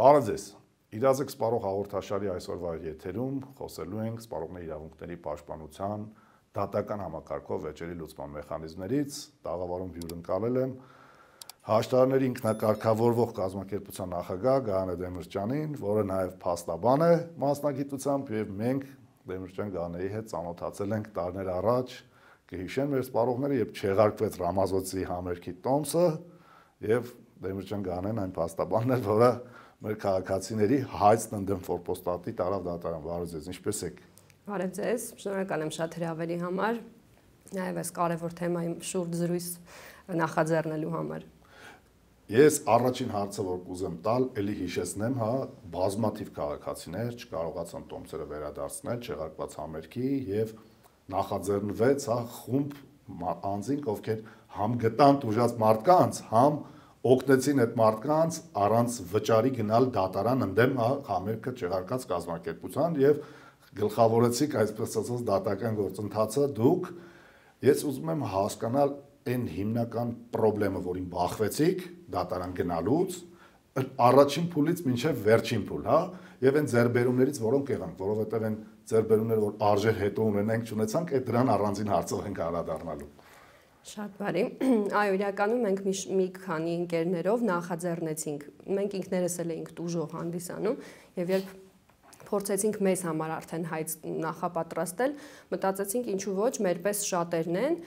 Բարև ձեզ։ Իրազեկ սպառող հաղորդաշարի այսօրվա եթերում խոսելու ենք սպառողների իրավունքների պաշտպանության դատական համակարգով վեճերի լուծման մեխանիզմներից, տաղավարում հյուրընկալել եմ Հաշտարարների ինքնակարգավորվող կազմակերպության նախագահ Գայանե Դեմիրճյանին, որը նաև փաստաբան է մասնագիտությամբ, եւ մենք Դեմիրճյան Գայանեի հետ ծանոթացել ենք տարիներ առաջ, կհիշեն մեր սպառողները, երբ չեղարկվեց Ռամազոցի համերգի տոմսը, եւ Դեմիրճյան Գայանեն այն փաստաբանն էր, որը մեր քաղաքացիների հայցն ընդդեմ ֆորպոստատի տարավ դատարան։ Բարև ձեզ, ինչպե՞ս եք։ Բարև ձեզ, շնորհակալ եմ շատ հրավերի համար, նաև այս կարևոր թեմայի շուրջ զրույց նախաձեռնելու համար։ Ես առաջին հարցը, որ կուզեմ տալ, էլի հիշեցնեմ, բազմաթիվ քաղաքացիներ չկարողացան տոմսերը վերադարձնել չեղարկված համերգի եւ նախաձեռնվեց խումբ անձինք, ովքեր համ գտան տուժած մարդկանց, համ օգնեցին այդ մարդկանց առանց վճարի գնալ դատարան ընդդեմ համերգը չեղարկած կազմակերպության եւ գլխավորեցիք այսպես ասած դատական գործընթացը դուք։ Ես ուզում եմ հասկանալ այն հիմնական խնդրեմը, որին բախվեցիք դատարան գնալուց, առաջին փուլից մինչև վերջին փուլ, եւ այն ձեռբերումներից, որոնք եղանք, որովհետեւ այն ձեռբերումները, որ արժեր հետո ունենանք, չունեցանք, այդ դրան առանձին հարցով ենք անդրադառնալու։ Շատ բարի։ Այո, իրականում մենք մի քանի ընկերներով նախաձեռնեցինք։ Մենք ինքներս էլ էինք տուժող հանդիսանում, եւ երբ փորձեցինք մեզ համար արդեն հայց նախապատրաստել, մտածեցինք ինչու ոչ, մերպես շատերն են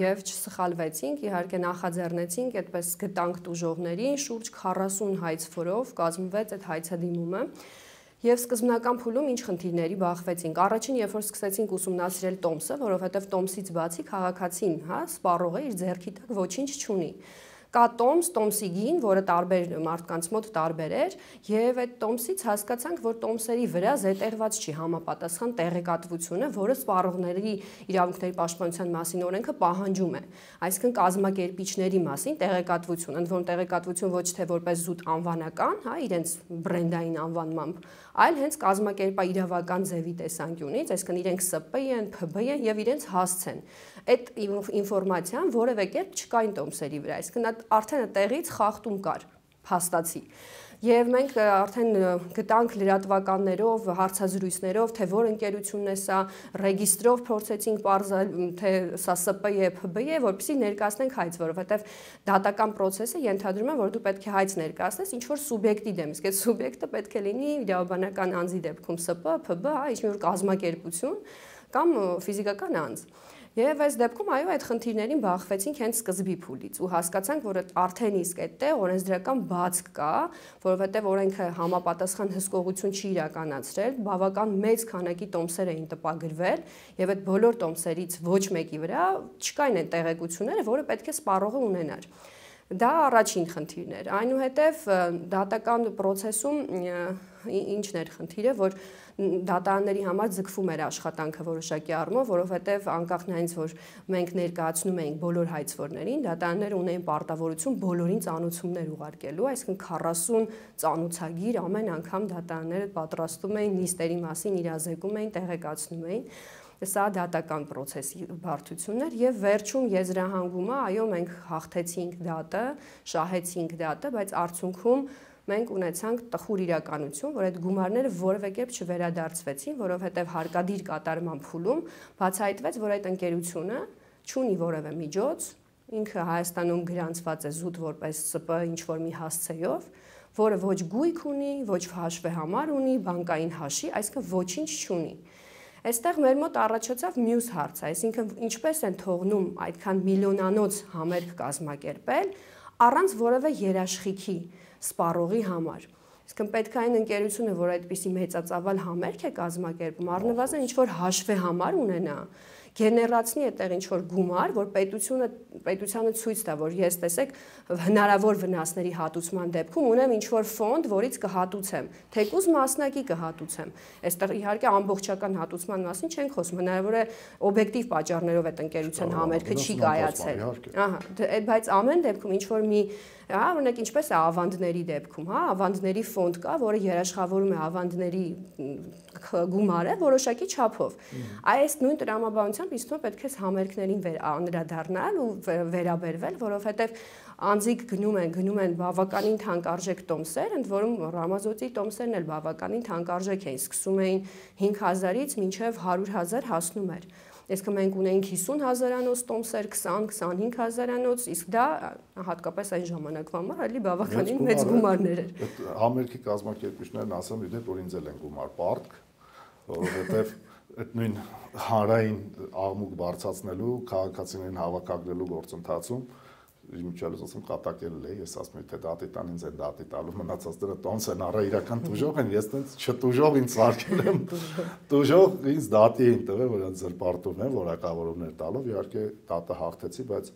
եւ չսխալվեցինք, իհարկե նախաձեռնեցինք, այդպես գտանք տուժողներին, շուրջ 40 հայցվորով կազմվեց այդ հայցադիմումը։ Եվ սկզբնական փուլում ինչ խնդիրների բախվեցինք։ Առաջին, երբ որ սկսեցինք ուսումնասիրել տոմսը, որովհետեւ տոմսից բացի քաղաքացին, սպառողը իր ձեռքի տակ ոչինչ չունի։ Կա տոմսի գին, որը տարբեր մարդկանց մոտ տարբեր էր, եւ այդ տոմսից հասկացանք, որ տոմսերի վրա զետեղված չի համապատասխան տեղեկատվությունը, որը սպառողների իրավունքների պաշտպանության մասին օրենքը պահանջում է։ Այսինքն կազմակերպիչների մասին տեղեկատվություն, ընդ որում տեղեկատվություն ոչ թե որպես զուտ անվանական, իրենց բրենդային անվանմամբ, այլ հենց կազմակերպաիրավական ձևի տեսանկյունից, այսինքն իրենք ՍՊ են, ՓԲ են եւ իրենց հասց են։ Այդ ինֆորմացիան որևէ կերպ չկային տոմսերի վրա, այսինքն արդեն տեղից խախտում կար, փաստացի։ Եվ մենք արդեն գտանք լրատվականներով, հարցազրույցներով, թե որ ընկերությունն է սա, ռեգիստրով փորձեցինք պարզել, թե սա ՍՊ է, ՓԲ է, որպեսզի ներկայացնենք հայց, որովհետև դատական process-ը ենթադրում է, որ դու պետք է հայց ներկայացնես ինչ-որ սուբյեկտի դեմ, իսկ այդ սուբյեկտը պետք է լինի իրավաբանական անձի դեպքում ՍՊ, ՓԲ, ինչ-որ կազմակերպություն կամ ֆիզիկական անձ։ Եվ այս դեպքում այո, այդ խնդիրներին բախվեցինք հենց սկզբի փուլից ու հասկացանք, որ արդեն իսկ այդտեղ օրենսդրական բացք կա, որովհետև օրենքը համապատասխան հսկողություն չի իրականացրել, բավական մեծ քանակի տոմսեր էին տպագրվել, եւ այդ բոլոր տոմսերից ոչ մեկի վրա չկային այն տեղեկությունները, որը պետք է սպառողը ունենար։ Դա առաջին խնդիրն էր։ Այնուհետև դատական process-ում ինչն էր խնդիրը, որ դատարանների համար ձգվում էր աշխատանքը որոշակի առումով, որովհետև անկախ նրանից, որ մենք ներկայացնում էինք բոլոր հայցվորներին, դատարանները ունեին պարտավորություն բոլորին ծանուցումներ ուղարկելու, այսինքն 40 ծանուցագիր ամեն անգամ դատարանները պատրաստում էին, նիստերի մասին իրազեկում էին, տեղեկացնում էին։ Սա դատական process-ի բարդությունն էր եւ վերջում եզրահանգումը, այո, մենք հաղթեցինք դատը, շահեցինք դատը, բայց արդյունքում մենք ունեցանք տխուր իրականություն, որ այդ գումարները որևէ կերպ չվերադարձվեցին, որովհետեւ հարկադիր կատարման փուլում բացահայտվեց, որ այդ ընկերությունը չունի որևէ միջոց, ինքը Հայաստանում գրանցված է զուտ որպես ՍՊ ինչ-որ մի հասցեով, որը ոչ գույք ունի, ոչ հաշվեհամար ունի, բանկային հաշի, այսինքն ոչինչ չունի։ Այստեղ մեր մոտ առաջացավ մյուս հարց, այսինքն ինչպես են թողնում այդքան միլիոնանոց համերգ կազմակերպել առանց որևէ երաշխիքի սպառողի համար։ Իսկն պետք է այն ընկերությունը, որ այդպիսի մեծածավալ համերգ է կազմակերպում, առնվազն ինչ-որ հաշվեհամար ունենա, գեներացնի այդտեղ ինչ-որ գումար, որ պետությանը ցույց տա, որ ես տեսեք հնարավոր վնասների հատուցման դեպքում ունեմ ինչ-որ ֆոնդ, որից կհատուցեմ, թեկուզ մասնակի կհատուցեմ։ Այստեղ իհարկե ամբողջական հատուցման մասին չենք խոսում, հնարավոր է օբյեկտիվ պատճառներով այդ ընկերության համերգը չի կայացել։ Բայց ամեն դեպքում ինչ-որ մի օրինակ ինչպես է ավանդների դեպքում, ավանդների ֆոնդ կա, որը երաշխավորում է ավանդների գումարը որոշակի չափով։ Այս նույն տրամաբանությամբ ինձ թվում է պետք է համերգներին անդրադառնալ ու վերաբերվել, որովհետև անձիկ գնում են բավականին թանկարժեք տոմսեր, ընդ որում Ռամազոթի տոմսերն էլ բավականին թանկարժեք էին, սկսում էին 5,000-ից մինչև 100,000 հասնում էր։ Այսինքն մենք ունեինք 50,000-անոց տոմսեր, 20-25,000-անոց, իսկ դա հատկապես այն ժամանակվա համար էլի բավականին մեծ գումարներ էր։ Համերգի կազմակերպիչներն ասեմ, իդեպ որ ինձ էլ են գումար պարտք, որովհետև այդ նույն հանրային աղմուկ բարձրացնելու, քաղաքացիներին հավաքագրելու գործընթացում Իմիջիալս ասում կատակել է, ես ասում եմ թե դատի տան ինձ են դատի տալու մնացածները տոմս են առա իրական տուժող են, ես տենց չտուժող ինձ սարքել եմ, տուժող ինձ դատի էին տվել, որ ինձ զրպարտում են, որակավորումներ տալով, իհարկե դատը հաղթեցի, բայց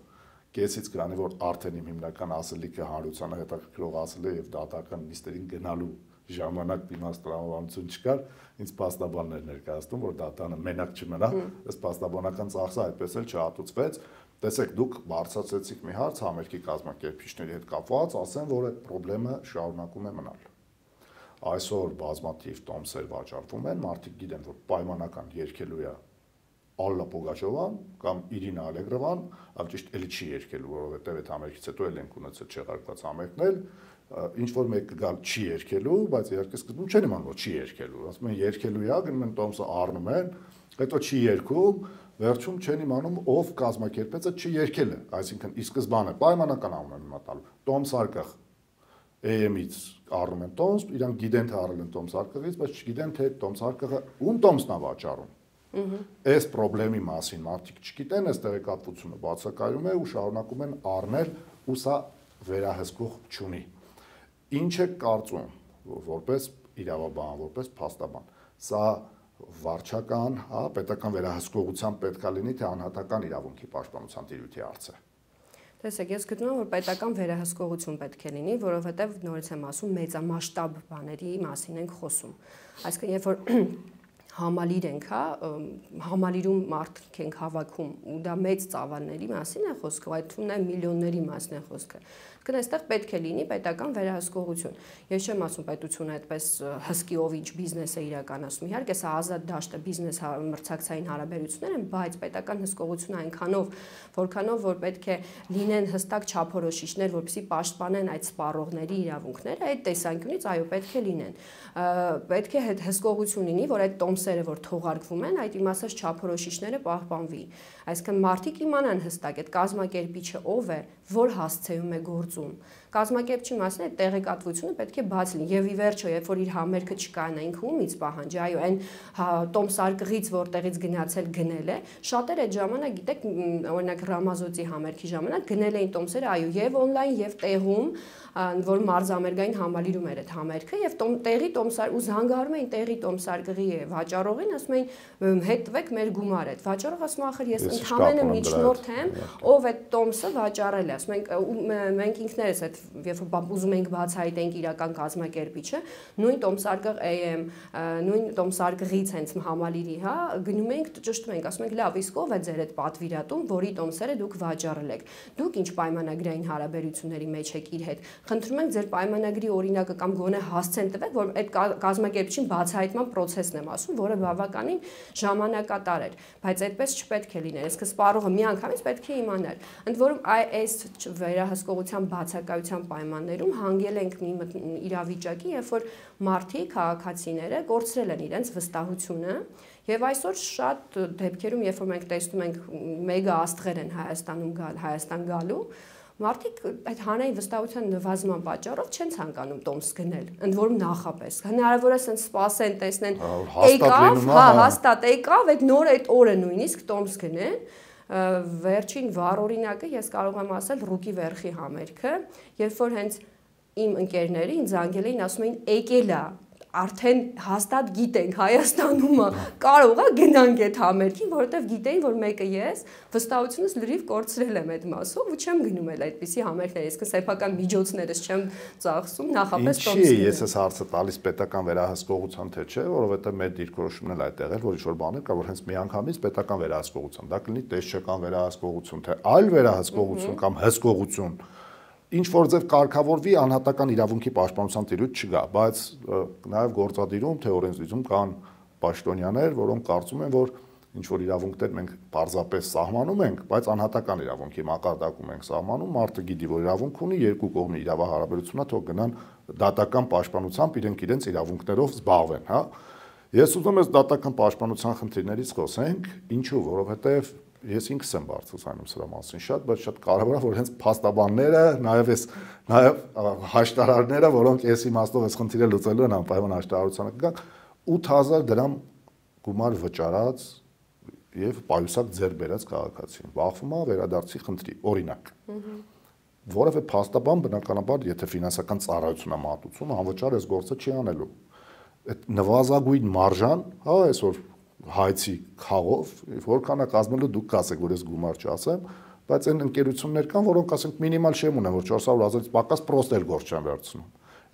կեսից կրանի, որ արդեն իմ հիմնական ասելիքը հանրությանը հետաքրքրող ասել է եւ դատական նիստերին գնալու ժամանակ դիմաց տրամաբանություն չկար, ինձ փաստաբաններ ներկայացնում, որ դատանը մենակ չմնա, ըստ փաստաբանական ծախսը այդպես էլ չհատուցվեց։ Տեսեք, դուք բարձրացրեցիք մի հարց համերգի կազմակերպիչների հետ կապված, ասեմ, որ այդ խնդրը շարունակում է մնալ։ Այսօր բազմաթիվ տոմսեր վաճառվում են, մարդիկ գիտեն, որ պայմանական երգելու է Ալլա Պուգաչովան կամ Իրինա Ալեգրովան, այլ ճիշտ էլի չի երգելու, որովհետև այդ համերգից հետո էլ ենք ունեցել չեղարկված համերգներ, ինչ որ մեկը գալ չի երգելու, բայց իհարկե սկզբում չեն իմանում, որ չի երգելու, ասում են երգելու է, գնում են տոմսը առնում են, հետո չի երգում, վերջում չեն իմանում ով կազմակերպեց այդ չի երգել է, այսինքն ի սկզբանե պայմանական անուն են իմացալու, տոմս արկղ AM-ից առնում են տոմս, իրանք գիտեն թե առել են տոմս արկղից, բայց չգիտեն թե տոմս արկղը ում տոմսն է վաճառում։ Այս խնդրի մասին մարդիկ չգիտեն, այս տեղեկատվությունը բացակայում է ու շարունակում են առնել ու սա վերահսկող չունի։ Ինչ է կարծում, որպես իրավաբան, որպես փաստաբան, սա վարչական, պետական վերահսկողության պետք է լինի, թե անհատական իրավունքի պաշտպանության տիրույթի հարց է։ Տեսեք, ես գտնում եմ, որ պետական վերահսկողություն պետք է լինի, որովհետև նորից եմ ասում, մեծամասշտաբ բաների մասին ենք խոսում։ Այսինքն, երբ որ համալիր ենք, համալիրում մարդիկ ենք հավաքում ու դա մեծ ծավալների մասին է խոսքը, այդ թվում է միլիոնների մասին է խոսքը։ Գնա այստեղ պետք է լինի պետական վերահսկողություն։ Ես չեմ ասում պետությունը այդպես հսկի ով ինչ բիզնես է իրականացնում։ Իհարկե սա ազատ դաշտ է, բիզնես մրցակցային հարաբերություններ են, բայց պետական հսկողությունը այնքանով, որքանով որ պետք է լինեն հստակ չափորոշիչներ, որպեսզի պաշտպանեն այդ սպառողների իրավունքները, այդ տեսանկյունից այո, պետք է լինեն։ Պետք է հսկողություն լինի, որ այդ տոմսերը, որ թողարկվում են, այդ իմաստած չափորոշիչները պահպանվի։ Այսինքն մարդիկ իմանան հստակ այդ կազմակերպիչը ով է, որ հասցեում է գործում։ Կազմակերպչի մասին այդ տեղեկատվությունը պետք է բաց լինի եւ ի վերջո, երբ որ իր համերգը չկանա, ինքը ումից պահանջի, այո, այն տոմսարկղից, որտեղից գնացել գնել է, շատերը այդ ժամանակ գիտեք, օրինակ Ռամազոթի համերգի ժամանակ գնել էին տոմսերը, այո, եւ on-line եւ տեղում, որ մարզամերգային համալիրում էր այդ համերգը եւ տեղի տոմսար ու զանգահարում էին տեղի տոմսարկղի վաճառողին, ասում էին հետ տվեք մեր գումարը։ Այդ վաճառողը ասում ախր ես ընդհանրապես միջնորդ եմ, ով այդ տոմսը վաճառել է, ասում ենք մենք ինքներս այդ երբ որ ուզում ենք բացահայտենք իրական կազմակերպիչը, նույն տոմսարկղ AM, նույն տոմսարկղից հենց համալիրի, հա, գնում ենք ճշտում ենք, ասում ենք լավ, իսկ ով է ձեր այդ պատվիրատուն, որի տոմսերը դուք վաճառել եք։ Դուք ինչ պայմանագրային հարաբերությունների մեջ եք իր հետ։ Խնդրում ենք ձեր պայմանագրի օրինակը կամ գոնե հասցեն տվեք, որ այդ կազմակերպչին բացահայտման process-ն եմ ասում, որը բավականին ժամանակատար էր, բայց այդպես չպետք է լիներ։ Այսինքն սպառողը միանգամից պետք է իմանար։ Ընդ որում այս վերահսկողության բացակայության պայմաններում հանգել ենք մի իրավիճակի, երբ որ մարդիկ, քաղաքացիները կորցրել են իրենց վստահությունը, եւ այսօր շատ դեպքերում, երբ որ մենք տեսնում ենք մեգա աստղեր են Հայաստան գալու, մարդիկ այդ հանրային վստահության նվազման պատճառով չեն ցանկանում տոմս գնել, ընդ որում նախապես։ Հնարավոր է ասեն սպասեն, տեսնեն, եկավ, հա, հաստատ եկավ, այդ նոր այդ օրը նույնիսկ տոմս գնեն։ Վերջին վառ օրինակը ես կարող եմ ասել Ռուկի Վերխի համերգը, երբ որ հենց իմ ընկերները ինձ զանգել էին, ասում էին եկել է, արդեն հաստատ գիտենք Հայաստանում կարող է գնանք այդ համերգին, որովհետև գիտեին, որ մեկը ես վստահությունս լրիվ կորցրել եմ այդ մասով ու չեմ գնում էլ այդպիսի համերգներ, իսկ սեփական միջոցներս չեմ ծախսում, նախապես տոմս։ Ինչի ես այս հարցը տալիս պետական վերահսկողության թե չէ, որովհետև մեր դիրքորոշումն էլ այդտեղ էր, որ ինչ-որ բաներ կա, որ հենց միանգամից պետական վերահսկողության, դա կլինի տեսչական վերահսկողություն, թե այլ վերահսկողություն կամ հսկողություն ինչ որ ձև կարգավորվի անհատական իրավունքի պաշտպանության տիրույթ չկա, բայց նաև գործադիրում թե օրենսդրում կան պաշտոնյաներ, որոնք կարծում են, որ ինչ որ իրավունքներ մենք պարզապես սահմանում ենք, բայց անհատական իրավունքի մակարդակում ենք սահմանում, մարդը գիտի, որ իրավունք ունի, երկու կողմի իրավահարաբերությունները թող գնան դատական պաշտպանությամբ իրենց իրավունքներով զբաղվեն, հա։ Ես ուզում եմ դատական պաշտպանության խնդիրներից խոսենք, ինչու, որովհետև ես ինքս եմ բարձրացնում սրա մասին շատ, բայց շատ կարևոր է, որ հենց փաստաբանները, նաև հաշտարարները, որոնք այս իմաստով այս խնդիրը լուծելու են անպայման հաշտարարությանը կգան, 8000 դրամ գումար վճարած եւ պայուսակ ձեռք բերած քաղաքացին բախվում է վերադարձի խնդրի, օրինակ։ Որովհետեւ փաստաբան բնականաբար, եթե ֆինանսական ծառայություն է մատուցում, անվճար այս գործը չի անելու։ Այդ նվազագույն մարժան, հա, այսօր հայցի խաղով, որքան է կազմելու դուք կասեք, որ ես գումար չասեմ, բայց այն ընկերություններ կան, որոնք ասենք մինիմալ շեմ ունեն, որ 400,000-ից պակաս պրոստել գործ չեն վերցնում։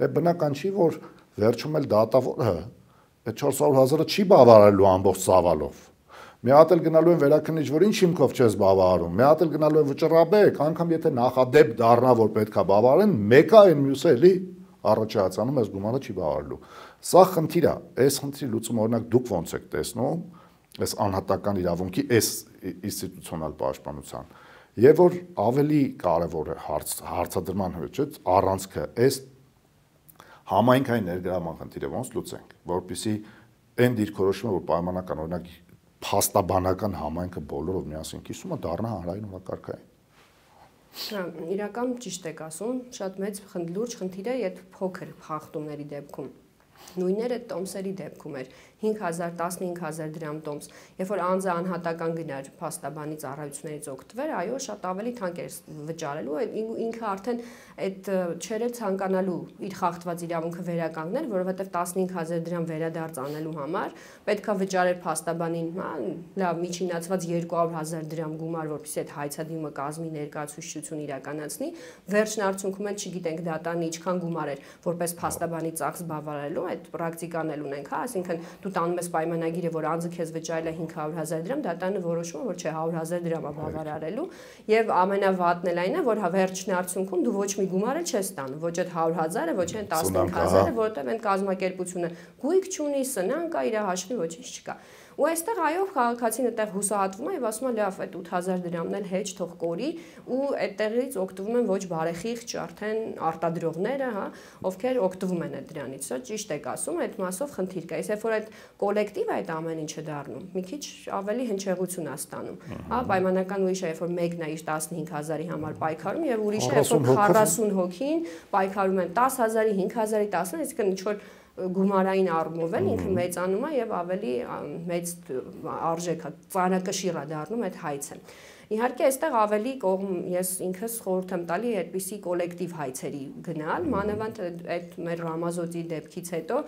Այդ բնական չի, որ վերջում էլ դատավորը այդ 400,000-ը չի բավարարելու ամբողջ ծավալով։ Մի հատ էլ գնալու են վերաքննիչ, որ ինչ հիմքով չես բավարարում։ Մի հատ էլ գնալու են վճռաբեկ, անգամ եթե նախադեպ դառնա, որ պետքա բավարարեն, մեկը այն մյուսը էլի առաջացանում այս գումարը չի բավարարելու։ Սա խնդիր է, այս խնդրի լուծումը օրինակ դուք ոնց եք տեսնում, այս անհատական իրավունքի, այս ինստիտուցիոնալ պաշտպանության, եւ որ ավելի կարեւոր է հարցադրման հոճից առանցքը այս համայնքային ներգրավման խնդիրը ոնց լուծենք, որպեսզի այն դիրքորոշումը, որ պայմանական օրինակ փաստաբանական համայնքը բոլորով միասին կիսումը դառնա հանրային օրակարգային։ Իրական ճիշտ եք ասում, շատ մեծ լուրջ խնդիր է այդ փոքր խախտումների դեպքում։ Նույնները տոմսերի դեպքում էր 5000, 15000 դրամ տոմս, երբ որ անձը անհատական գնար փաստաբանի ծառայություններից օգտվեր, այո, շատ ավելի թանկ էր վճարելու, ինքը արդեն այդ չէր ցանկանալու իր խախտված իրավունքը վերականգնել, որովհետև 15000 դրամ վերադարձ անելու համար պետքա վճարեր փաստաբանին, լավ, միջինացված 200,000 դրամ գումար, որպեսզի այդ հայցադիմը կազմի ներկայացուցչություն իրականացնի, վերջն արդյունքում էլ չգիտենք դատանի ինչքան գումար էր, որպես փաստաբանի ծախս բավարարելու, այդ պրակտիկան էլ ունենք, հա, այսինքն դու տանում ես պայմանագիրը, որ անձը քեզ վճարել է 500,000 դրամ, դատանը որոշում է, որ չէ 100,000 դրամ է բավարարելու, եւ ամենավատն էլ այն է, որ վերջին արդյունքում դու ոչ մի գումար էլ չես տանում, ոչ այդ 100,000-ը, ոչ այն 15,000-ը, որովհետեւ այն կազմակերպությունը գույք չունի, սնանկ է, իր հաշվի ոչինչ չկա։ Ու այստեղ այո քաղաքացին այդտեղ հուսահատվում է եւ ասում է լավ այդ 8000 դրամն էլ հեչ թող կորի ու այդտեղից օգտվում են ոչ բարեխիղճ արդեն արտադրողները, հա, ովքեր օգտվում են այդ դրանից։ Սա ճիշտ եք ասում, այդ մասով խնդիր կա։ Իսկ որ այդ կոլեկտիվը այդ ամեն ինչը դառնում, մի քիչ ավելի հնչեղություն է ստանում։ Հա, պայմանական ուրիշ է, որ մեկն է իր 15000-ի համար պայքարում եւ ուրիշը է, որ 40 հոգին պայքարում են 10000-ի, 5000-ի, 10-ը, իսկ ինչ որ գումարային առումով էլ ինքը մեծանում է եւ ավելի մեծ արժեք է, ծանրակշիռ է դառնում այդ հայցը։ Իհարկե, այստեղ ավելի կողմ ես ինքս խորհուրդ եմ տալի այդպիսի կոլեկտիվ հայցերի գնալ, մանավանդ այդ մեր Ռամազոտի դեպքից հետո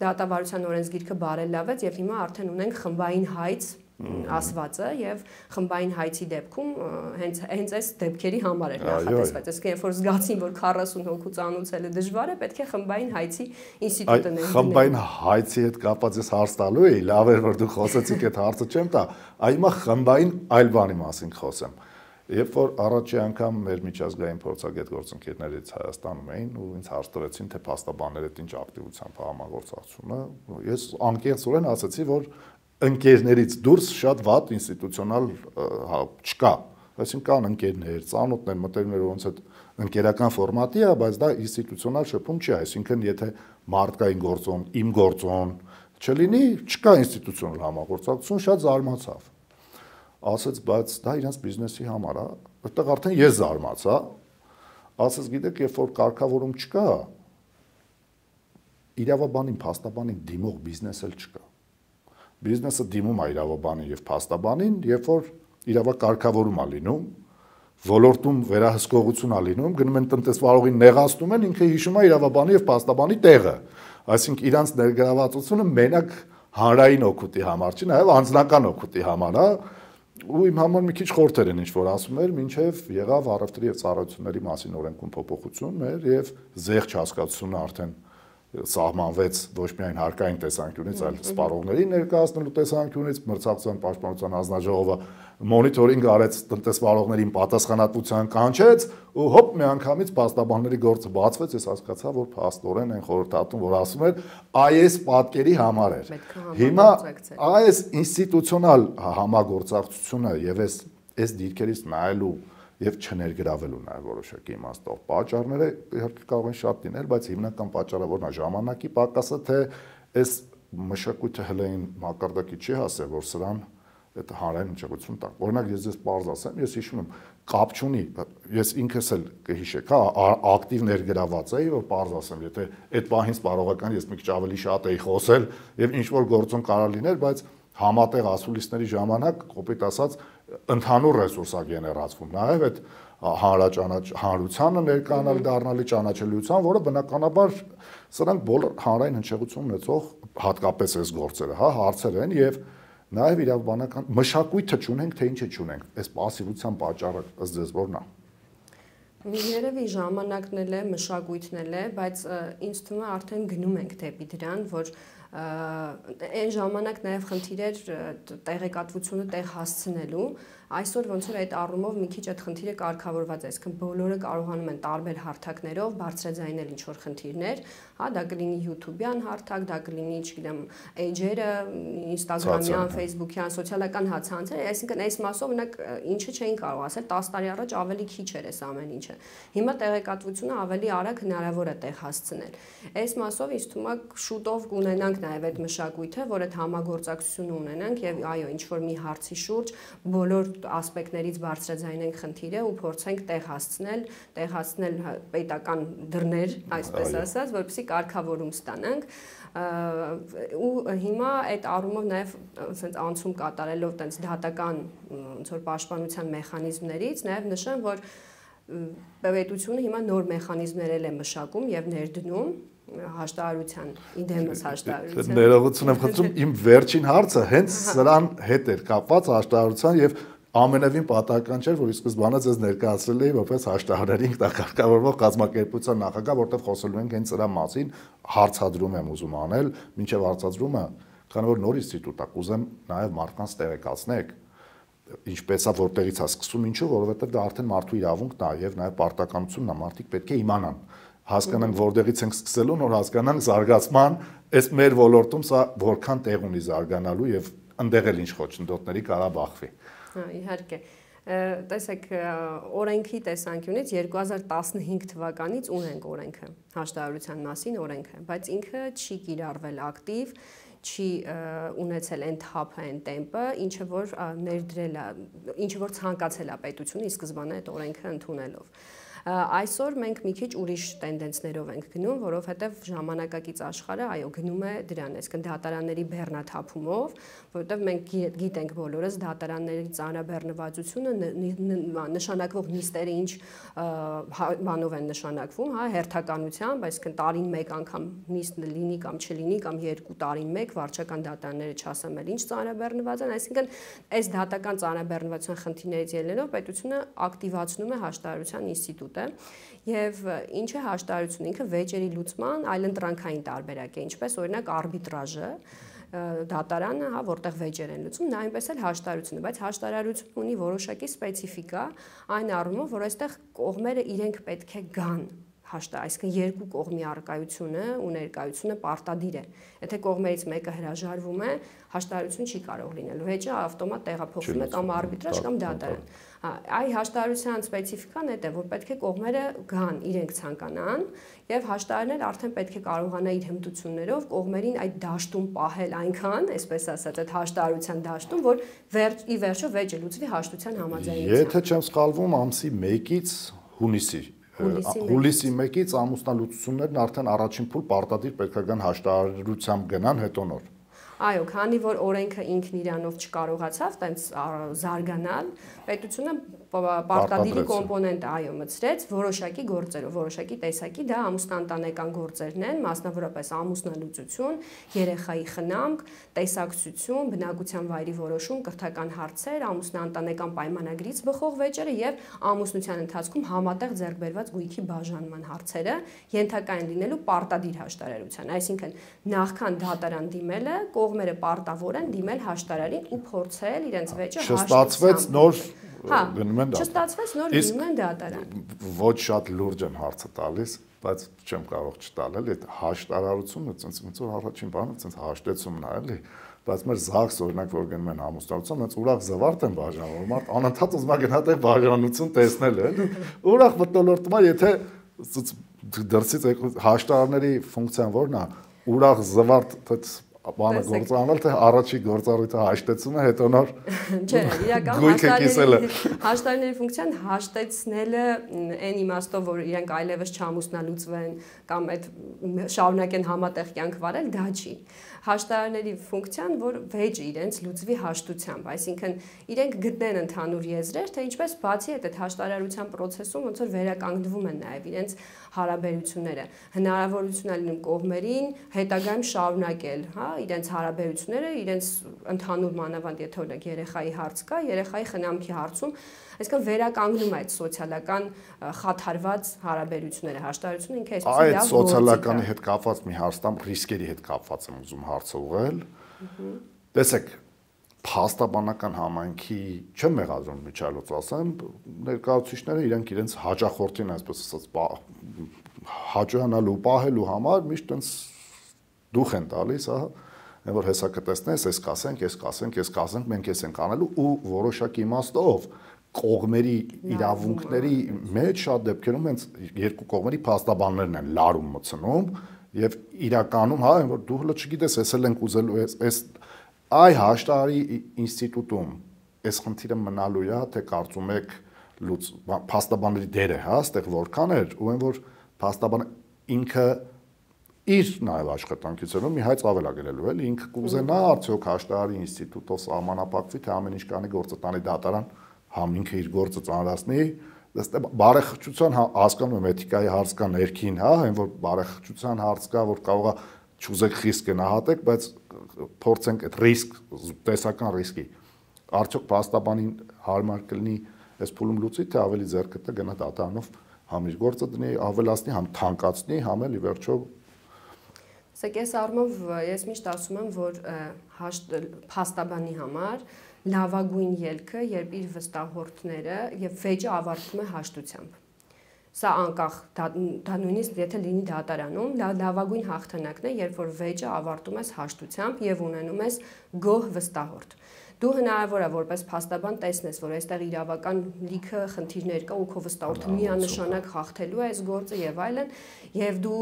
դատավարության օրենսգիրքը բարելավեց եւ հիմա արդեն ունենք խմբային հայց ասվածը եւ խմբային հայցի դեպքում հենց այս դեպքերի համար է նախատեսված։ Այսինքն, երբ որ զգացին, որ 40 հոգու ծանուցելը դժվար է, պետք է խմբային հայցի ինստիտուտը ներդնել։ Խմբային հայցի հետ կապված ես հարց տալու էի, լավ էր որ դու խոսեցիք այդ հարցը չեմ տա, այմա խմբային այլ բանի մասին խոսեմ։ Երբ որ առաջի անգամ մեր միջազգային փորձագետ գործընկերներից Հայաստանում էին ու ինձ հարց տվեցին, թե փաստաբանները ինչ ակտիվությամբ համագործակցությունը, ես անկեղծորեն ասացի, որ ընկերներից դուրս շատ վատ ինստիտուցիոնալ չկա, այսինքն կան ընկերներ, ծանոթներ, մտերիմներ, ոնց այդ ընկերական ֆորմատի է, բայց դա ինստիտուցիոնալ շփում չի, այսինքն եթե մարդկային գործոն, իմ գործոն չլինի, չկա ինստիտուցիոնալ համագործակցություն, շատ զարմացավ։ Ասաց, բայց դա իրենց բիզնեսի համար է, այդտեղ արդեն ես զարմացա, ասաց, գիտեք, երբ որ կարգավորում չկա, իրավաբանին, փաստաբանին դիմող բիզնես էլ չկա։ Բիզնեսը դիմում է իրավաբանին եւ փաստաբանին, երբ որ իրավակարգավորում է լինում, ոլորտում վերահսկողություն է լինում, գնում են տնտեսվարողին նեղացնում են, ինքը հիշում է իրավաբանի եւ փաստաբանի տեղը։ Այսինքն իրանց ներգրավվածությունը մենակ հանրային օգուտի համար չի, նաեւ անձնական օգուտի համար է, ու իմ համար մի քիչ խորթեր են ինչ որ ասում էր, մինչեւ եղավ առևտրի եւ ծառայությունների մասին օրենքում փոփոխություն մեր եւ զեղչ հասկացությունը արդեն սահմանվեց ոչ միայն հարկային տեսանկյունից, այլ սպառողների ներկայացնելու տեսանկյունից, մրցակցության պաշտպանության հանձնաժողովը մոնիթորինգ արեց, տնտեսվարողներին պատասխանատվության կանչեց ու հոպ միանգամից փաստաբանների գործը բացվեց, ես հասկացա, որ փաստորեն այն խորհրդատուն, որ ասում էր այս պատկերի համար էր։ Հիմա այս ինստիտուցիոնալ համագործակցությունը եւ այս դիրքերից նայելու եւ չներգրավելու նաեւ որոշակի իմաստով պատճառները իհարկե կարող են շատ լինել, բայց հիմնական պատճառը որն է ժամանակի պակասը, թե այս մշակույթը հլային մակարդակի չի հասել, որ սրան այդ հանրային հնչեղություն տակ։ Օրինակ ես պարզ ասեմ, ես հիշում եմ, կապ չունի, ես ինքս էլ կհիշեք, հա, ակտիվ ներգրաված էի, որ պարզ ասեմ, եթե այդ պահին սպառողական ես մի քիչ ավելի շատ էի խոսել եւ ինչ որ գործում կարող լիներ, բայց համատեղ ասուլիսների ժամանակ, կոպիտ ասած, ընդհանուր ռեսուրս է գեներացվում, նաեւ այդ հանրությանը ներկանալ դառնալի ճանաչելիության, որը բնականաբար սրանք բոլոր հանրային հնչեղություն ունեցող հատկապես այս գործերը, հա, հարցեր են եւ նաեւ իրավաբանական մշակույթը չունենք, թե ինչը չունենք, այս պասիվության պատճառը ըստ ձեզ որն է։ Երևի ժամանակն էլ է, մշակույթն էլ է, բայց ինձ թվում է արդեն գնում ենք դեպի դրան, որ այն ժամանակ նաև խնդիր էր տեղեկատվությունը տեղ հասցնելու, այսօր ոնց որ այդ առումով մի քիչ այդ խնդիրը կարգավորված է, այսինքն բոլորը կարողանում են տարբեր հարթակներով բարձրաձայնել ինչ որ խնդիրներ, հա, դա կլինի YouTube-յան հարթակ, դա կլինի, չգիտեմ, էջերը, Instagram-յան, Facebook-յան, սոցիալական ցանցերը, այսինքն այս մասով օրինակ ինչը չէին կարող ասել 10 տարի առաջ ավելի քիչ էր այս ամեն ինչը։ Հիմա տեղեկատվությունը ավելի արագ հնարավոր է տեղ հասցնել։ Այս մասով ինձ թվում է շուտով կունենանք նաև այդ մշակույթը, որ այդ համագործակցությունը ունենանք եւ այո, ինչ որ մի հարցի շուրջ բոլոր ասպեկտներից բարձրաձայնենք խնդիրը ու փորձենք տեղ հասցնել պետական դռներ, այսպես ասած, որպեսզի կարգավորում ստանանք ու հիմա այդ առումով նաև ասենց անցում կատարելով տենց դատական ոնց որ պաշտպանության մեխանիզմներից նաև նշեմ, որ պետությունը հիմա նոր մեխանիզմներ է մշակում եւ ներդնում հաշտարարության, իդեմս հաշտարարության։ Ներողություն եմ խնդրում, իմ վերջին հարցը հենց սրան հետ էր կապված հաշտարարության եւ ամենևին պատահական չէր, որ ի սկզբանե ես ներկայացրել էի որպես հաշտարարի ինքնակարգավորող կազմակերպության նախագահ, որտեղ խոսելու ենք հենց սրա մասին, հարցադրում եմ ուզում անել, մինչև հարցադրումը, քանի որ նոր ինստիտուտ է, կուզեմ նաեւ մարդկանց տեղեկացնեք, ինչպես է որտեղից է սկսում, ինչու, որովհետեւ դա արդեն մարդու իրավունքն է եւ նաեւ պարտականությունն է, մարդիկ պետք է իմանան, հասկանանք որտեղից ենք սկսելու, նոր հասկանանք զարգացման, այս մեր ոլորտում սա որքան տեղ ունի զարգանալու եւ ընդեղ էլ ինչ խոչընդոտների կարա բախվի։ Իհարկե, տեսեք, օրենքի տեսանկյունից 2015 թվականից ունենք օրենքը, հաշտարարության մասին օրենքը, բայց ինքը չի կիրառվել ակտիվ, չի ունեցել այն թափը, այն տեմպը, ինչը որ ներդրել է, ինչը որ ցանկացել է պետությունը ի սկզբանե այդ օրենքը ընդունելով։ Այսօր մենք մի քիչ ուրիշ տենդենսներով ենք գնում, որովհետև ժամանակակից աշխարհը այո գնում է դրան, այսինքն դատարանների բեռնաթափումով, որովհետև մենք գիտենք բոլորս դատարանների ծանրաբեռնվածությունը նշանակվող նիստերը ինչ բանով են նշանակվում, հա, հերթականությամբ, այսինքն տարին մեկ անգամ նիստ լինի կամ չլինի կամ 2 տարին մեկ վարչական դատարանները չասեմ էլ ինչ ծանրաբեռնված են, այսինքն այս դատական ծանրաբեռնվածության խնդիրներից ելնելով պետությունը ակտիվացնում է հաշտարարության ինստիտուտ եւ ինչ է հաշտարարությունը, ինքը վեճերի լուծման այլընտրանքային տարբերակ է, ինչպես օրինակ արբիտրաժը, դատարանը, հա, որտեղ վեճեր են լուծում, նա այնպես էլ հաշտարարությունը, բայց հաշտարարությունը ունի որոշակի սպეციფիկա այն առումով, որ այստեղ կողմերը իրենք պետք է գան այսինքն երկու կողմի առկայությունը ու ներկայությունը պարտադիր է։ Եթե կողմերից մեկը հրաժարվում է, հաշտարարություն չի կարող լինել։ Վեճը ավտոմատ տեղափոխվում է կամ արբիտրաժ կամ դատարան։ Այ հաշտարարության սպეციფիկան է, որ պետք է կողմերը գան, իրենք ցանկանան, եւ հաշտարարներ արդեն պետք է կարողանա իր հմտություններով կողմերին այդ դաշտում պահել այնքան, այսպես ասած, այդ հաշտարարության դաշտում, որ ի վերջո վեճը լուծվի հաշտության համաձայնությամբ։ Եթե չեմ սխալվում, ամսի 1-ից հուլիսի 1-ից ամուսնալուծություններն արդեն առաջին փուլ պարտադիր պետք է գան հաշտարարությամբ գնան հետո նոր։ Այո, քանի որ օրենքը ինքն իրանով չկարողացավ տենց զարգանալ, պետությունը պարտադիրի կոմպոնենտը այո մտցրեց որոշակի գործերով, որոշակի տեսակի դա ամուսնաընտանեկան գործերն են, մասնավորապես ամուսնալուծություն, երեխայի խնամք, տեսակցություն, բնակության վայրի որոշում, կրթական հարցեր, ամուսնաընտանեկան պայմանագրից բխող վեճերը եւ ամուսնության ընթացքում համատեղ ձեռք բերված գույքի բաժանման հարցերը ենթակա են լինելու պարտադիր հաշտարարության, այսինքն նախքան դատարան դիմելը կողմերը պարտավոր են դիմել հաշտարարին ու փորձել իրենց վեճը չստացվեց նոր գնում են դատարան։ Չստացվեց նոր գնում են դատարան։ Ոչ շատ լուրջ եմ հարցը տալիս, բայց չեմ կարող չտալ, էլի հաշտարարությունը, ոնց որ առաջին բանը, ոնց հաշտեցումն է, էլի, բայց մեր ԶԱԳՍ օրինակ որ գնում են ամուսնալուծության, ոնց ուրախ զվարթ են բաժանվում, մարդ անընդհատ ուզում է գնալ այդ բաժանություն տեսնել, էլի, ուրախ մտնոլորտում է, եթե դրսից հաշտարարների ֆունկցիան որն է, ուրախ զվարթ բանը գործանել, թե առաջի գործառույթը հաշտեցումը, հետո նոր չէ, իրական հաշտարարների ֆունկցիան հաշտեցնելը այն իմաստով, որ իրենք այլևս չամուսնալուծվեն կամ այդ շարունակեն համատեղ կյանք վարել, դա չի։ Հաշտարարների ֆունկցիան, որ վեճը իրենց լուծվի հաշտությամբ, այսինքն իրենք գտնեն ընդհանուր եզրեր, թե ինչպես բացի այդ հաշտարարության process-ում ոնց որ վերականգնվում են նաև իրենց հարաբերությունները, հնարավորություն է լինում կողմերին հետագայում շարունակել, հա, իրենց հարաբերությունները, իրենց ընդհանուր մանավանդ եթե օրինակ երեխայի հարց կա, երեխայի խնամքի հարցում, այսինքն վերականգնում է այդ սոցիալական խաթարված հարաբերությունները, հաշտարարությունը ինքը այսպես այդ սոցիալականի հետ կապված մի հարցամ, ռիսկերի հետ կապված եմ ուզում հարցը ուղղել։ Տեսեք, փաստաբանական համայնքի չեմ մեղադրում միջալոց ասեմ, ներկայացուցիչները իրենց հաճախորդին այսպես ասած հաճոյանալու պահելու համար միշտ այնց դուխ են տալիս, ահա, որ հեսա կտեսնես, այս կասենք, մենք էս ենք անելու ու որոշակի իմաստով կողմերի իրավունքների մեջ շատ դեպքերում հենց երկու կողմերի փաստաբաններն են լարում մտցնում եւ իրականում հա որ դու հələ չգիտես էս էլ ենք ուզելու էս այ հաշտարարի ինստիտուտում այս խնդիրը մնալու է թե կարծում եք փաստաբանների դերը հա այստեղ որքան էր ու այն որ փաստաբանը ինքը իր նաև աշխատանքիցերում մի հայց ավել ագրելու էլի ինքը կուզենա արդյոք հաշտարարի ինստիտուտով սահմանափակվի թե ամեն ինչ կանի գործը տանի դատարան համ ինքը իր գործը ծանրացնի, բարեխղճության հասկանում եմ էթիկայի հարց կա ներքին, հա, այն որ բարեխղճության հարց կա, որ կարող է չուզեք խիստ գնահատեք, բայց փորձենք այդ ռիսկ, տեսական ռիսկի, արդյոք փաստաբանին հարմար կլինի այս փուլում լուծի, թե ավելի ձեռքը տա գնա դատարանով համ իր գործը դնի, ավելացնի, համ թանկացնի, համ էլ ի վերջո Սեք այս առումով ես միշտ ասում եմ, որ փաստաբանի համար լավագույն ելքը, երբ իր վստահորդները եւ վեճը ավարտվում է հաշտությամբ։ Սա անկախ դա նույնիսկ եթե լինի դատարանում, լավագույն հաղթանակն է, երբ որ վեճը ավարտում ես հաշտությամբ եւ ունենում ես գոհ վստահորդ։ Դու հնարավոր է որպես փաստաբան տեսնես, որ այստեղ իրավական լիքը խնդիրներ կա ու քո վստահորդը միանշանակ խախտելու է այս գործը եւ այլն, եւ դու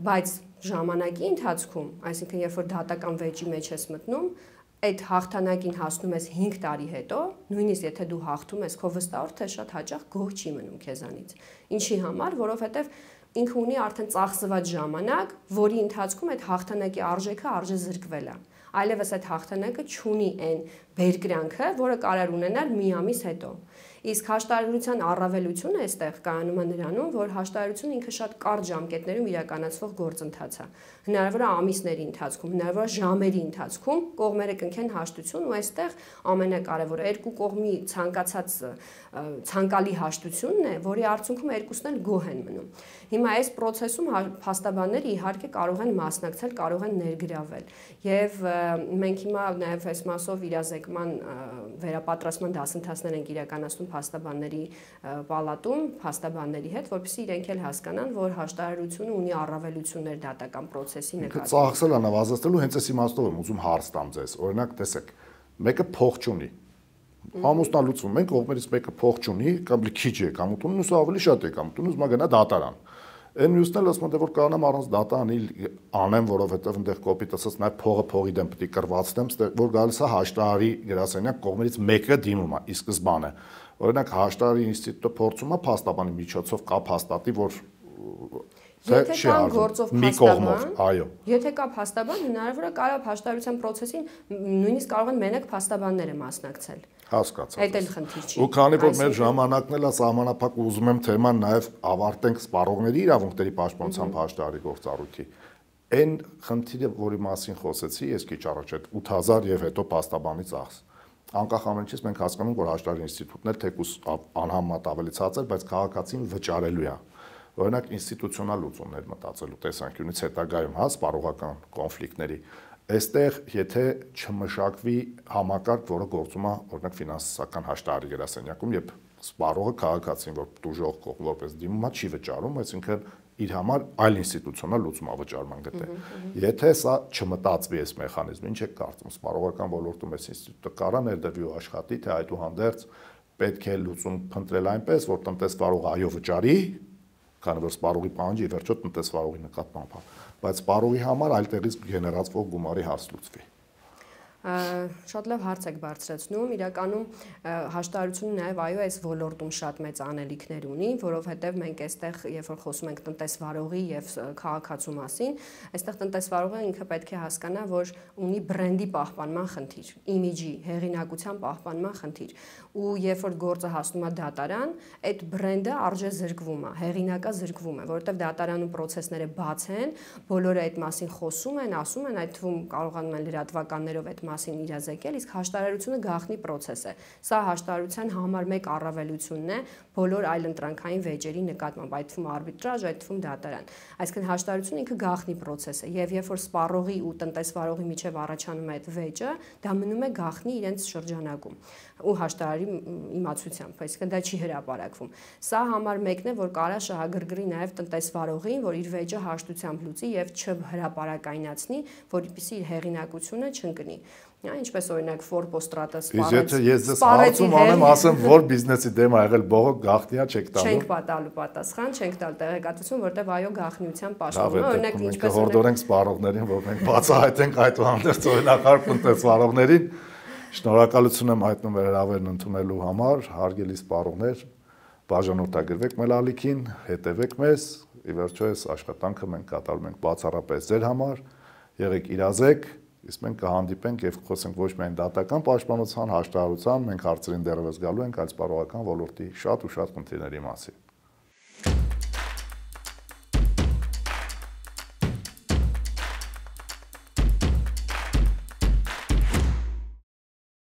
բայց ժամանակի ընթացքում, այսինքն երբ որ դատական վեճի մեջ ես մտնում, այդ հաղթանակին հասնում ես 5 տարի հետո, նույնիսկ եթե դու հաղթում ես, քո վստահորդը շատ հաճախ գոհ չի մնում քեզանից։ Ինչի համար, որովհետև ինքը ունի արդեն ծախսված ժամանակ, որի ընթացքում այդ հաղթանակի արժեքը զրկվել է։ Այլևս այդ հաղթանակը չունի այն բերկրանքը, որը կարող ունենալ մի ամիս հետո։ Իսկ հաշտարարության առավելությունը այստեղ կայանում է նրանում, որ հաշտարարությունը ինքը շատ կարճ ժամկետներում իրականացվող գործընթաց է։ Հնարավոր է ամիսների ընթացքում, հնարավոր է ժամերի ընթացքում կողմերը կնքեն հաշտություն ու այստեղ ամենակարևորը երկու կողմի ցանկացած ցանկալի հաշտությունն է, որի արդյունքում երկուսն էլ գոհ են մնում։ Հիմա այս process-ում փաստաբանները իհարկե կարող են մասնակցել, կարող են ներգրավել։ Եվ մենք հիմա նաև այս մասով իրազեկման վերապատրաստման դասընթացներ ենք իրականացնում փաստաբանների պալատում, փաստաբանների հետ, որպեսզի իրենք էլ հասկանան, որ հաշտարարությունը ունի առավելություններ դատական process-ի նկատմամբ։ Ծախսել է նվազեցնելու հենց այս իմաստով եմ ուզում հարց տամ ձեզ։ Օրինակ, տեսեք, մեկը փող չունի։ Ամուսնալուծվում մենք կողմերից մեկը փող չունի, կամ քիչ է, կամ ուտում, ուսը ավելի շատ է, կամ ուտում, ուզում է գնա դատարան։ Այն մյուսն էլ ասում է, որ կանամ առանց դատարանի անեմ, որովհետև այնտեղ կոպիտ ասած նաև փողի դեմ պետք է կրվածնեմ, որ գալիս է հաշտարարի գրասենյակ կողմերից մեկը դիմում է, ի սկզբանե։ Օրինակ հաշտարարի ինստիտուտը փորձում է փաստաբանի միջոցով կապ հաստատի, որ Եթե կան գործով փաստաբան, այո։ Եթե կա փաստաբան, հնարավոր է կարող փաստարարության process-ին նույնիսկ կարող են մենակ փաստաբանները մասնակցել։ Հասկացա։ Այդ էլ խնդիր չի։ Ու քանի որ մեր ժամանակն էլ է սահմանափակ, ուզում եմ թեման նաև ավարտենք սպառողների իրավունքների պաշտպանության հաշտարարի գործառույթի։ Այն խնդիրը, որի մասին խոսեցի, ես քիչ առաջ այդ 8000 եւ հետո փաստաբանի ծախս։ Անկախ ամենից մենք հասկանում ենք, որ հաշտարարի ինստիտուտն էլ թեկուզ անհամեմատ ավելի ցածր, բայց քաղաքացին վճարելու է։ Օրինակ ինստիտուցիոնալ լուծումներ մտածելու տեսանկյունից հետագայում սպառողական կոնֆլիկտների այստեղ եթե չմշակվի համակարգ, որը գործում է օրինակ ֆինանսական հաշտարարի գրասենյակում, երբ սպառողը քաղաքացին, որ դուժող որպես դիմումա չի վճարում, այսինքն իր համար այլ ինստիտուցիոնալ լուծումավճարման գտե։ Եթե սա չմտածվի այս մեխանիզմը, ինչ է կարծում, սպառողական ոլորտում այս ինստիտուտը կարա ներդրվի ու աշխատի, թե այդուհանդերձ պետք է լուծում փնտրել այնպես, որ տնտեսվարողը այո վճարի, քանի որ սպառողի պահանջը ի վերջո տնտեսվարողի նկատմամբ է, բայց սպառողի համար այլտեղից գեներացվող գումարի հարց լուծվի։ Շատ լավ հարց եք բարձրացնում, իրականում հաշտարարությունը նաև այո այս ոլորտում շատ մեծ անելիքներ ունի, որովհետև մենք այստեղ երբ որ խոսում ենք տնտեսվարողի եւ քաղաքացու մասին, այստեղ տնտեսվարողը ինքը պետք է հասկանա, որ ունի բրենդի պահպանման խնդիր, իմիջի, հեղինակության պահպանման խնդիր, ու երբ որ գործը հասնում է դատարան, այդ բրենդը արժե զրկվում է, հեղինակա զրկվում է, որովհետև դատարանում process-ները բաց են, բոլորը այդ մասին խոսում են, ասում են, այդ թվում կարողանում են լրատվականներով այդ մասին իրազեկել, իսկ հաշտարարությունը գաղտնի process է։ Սա հաշտարարության համար մեկ առավելությունն է բոլոր այլ ընտրանքային վեճերի նկատմամբ, այդ թվում արբիտրաժ, այդ թվում դատարան։ Այսինքն հաշտարարությունը ինքը գաղտնի process է, եւ երբ որ սպառողի ու տնտեսվարողի միջև առաջանում է այդ վեճը, դա մնում է գաղտնի իրենց շրջանակում ու հաշտարարի իմացությամբ, այսինքն դա չի հրապարակվում։ Սա համար մեկն է, որ կարա շահագրգռի նաև տնտեսվարողին, որ իր վեճը հաշտությամբ լուծի եւ չհրապարակայնացնի, որպեսզի իր հեղինակությունը չընկնի։ Ինչպես օրինակ Ֆորպոստրատը սպառեց։ Եթե ես ձեզ հարցում անեմ, ասեմ, որ բիզնեսի դեմ ա եղել բողոք, գաղտնիա չեք տալու։ Չենք պատալու պատասխան, չենք տալ տեղեկատվություն, որտեղ այո գաղտնիության պաշտպանում է, օրինակ ինչպես հորդորենք սպառողներին, որ մենք բացահայտենք այդուհանդերձ օրինակարգ տնտեսվարողներին։ Շնորհակալություն եմ հայտնում հրավերն ընդունելու համար, հարգելի սպառողներ, բաժանորդագրվեք մեր ալիքին, հետևեք մեզ, ի վերջո այս աշխատանքը մենք կատարում ենք բացառապես ձեր համար, եղեք իրազեկ, իսկ մենք կհանդիպենք եւ խոսենք ոչ միայն դատական պաշտպանության, հաշտարարության, մենք հարցերին դեռևս գալու ենք, այլ սպառողական ոլորտի շատ ու շատ խնդիրների մասին։